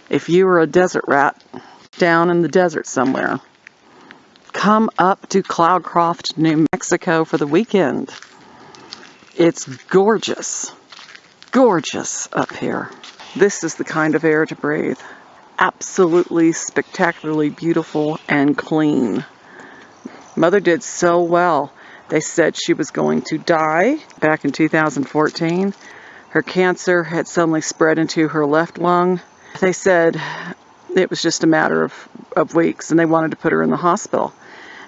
If you were a desert rat down in the desert somewhere, come up to Cloudcroft, New Mexico for the weekend. It's gorgeous, gorgeous up here. This is the kind of air to breathe. Absolutely spectacularly beautiful and clean. Mother did so well. They said she was going to die back in 2014. Her cancer had suddenly spread into her left lung. They said it was just a matter of weeks, and they wanted to put her in the hospital.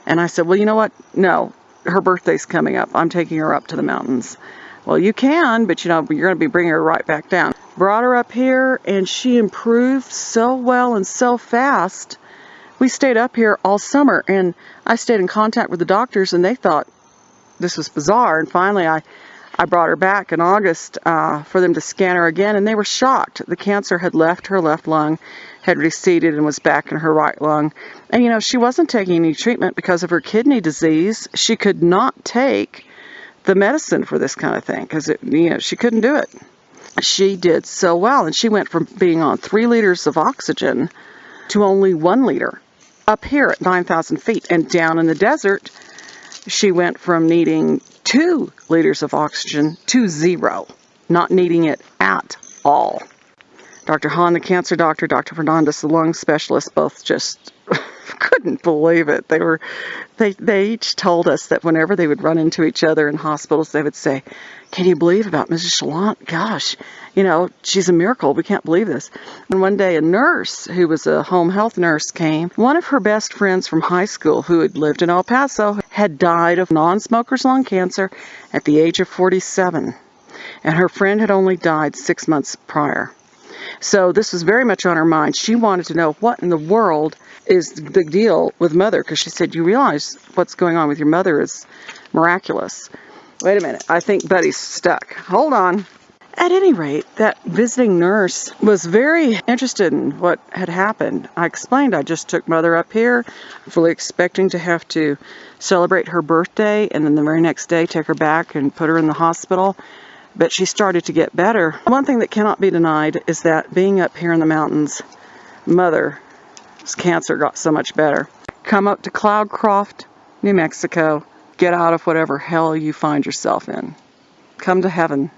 And I said, well, you know what? No, her birthday's coming up. I'm taking her up to the mountains. Well, you can, but you're going to be bringing her right back down. Brought her up here, and she improved so well and so fast. We stayed up here all summer, and I stayed in contact with the doctors, and they thought this was bizarre. And finally, I brought her back in August for them to scan her again, and they were shocked. The cancer had left her left lung, had receded, and was back in her right lung. And, she wasn't taking any treatment because of her kidney disease. She could not take the medicine for this kind of thing because, she couldn't do it. She did so well, and she went from being on 3 liters of oxygen to only 1 liter up here at 9,000 feet. And down in the desert, she went from needing 2 liters of oxygen to 0, not needing it at all. Dr. Hahn, the cancer doctor, Dr. Fernandez, the lung specialist, both just couldn't believe it. They each told us that whenever they would run into each other in hospitals, they would say, can you believe about Mrs. Chalant? Gosh, she's a miracle. We can't believe this. And one day a nurse who was a home health nurse came. One of her best friends from high school who had lived in El Paso had died of non-smoker's lung cancer at the age of 47. And her friend had only died 6 months prior. So this was very much on her mind. She wanted to know what in the world is the deal with Mother, because she said, you realize what's going on with your mother is miraculous. Wait a minute, I think Buddy's stuck. Hold on. At any rate, that visiting nurse was very interested in what had happened. I explained I just took Mother up here, fully expecting to have to celebrate her birthday, and then the very next day take her back and put her in the hospital. But she started to get better. One thing that cannot be denied is that being up here in the mountains, Mother's cancer got so much better. Come up to Cloudcroft, New Mexico. Get out of whatever hell you find yourself in. Come to heaven.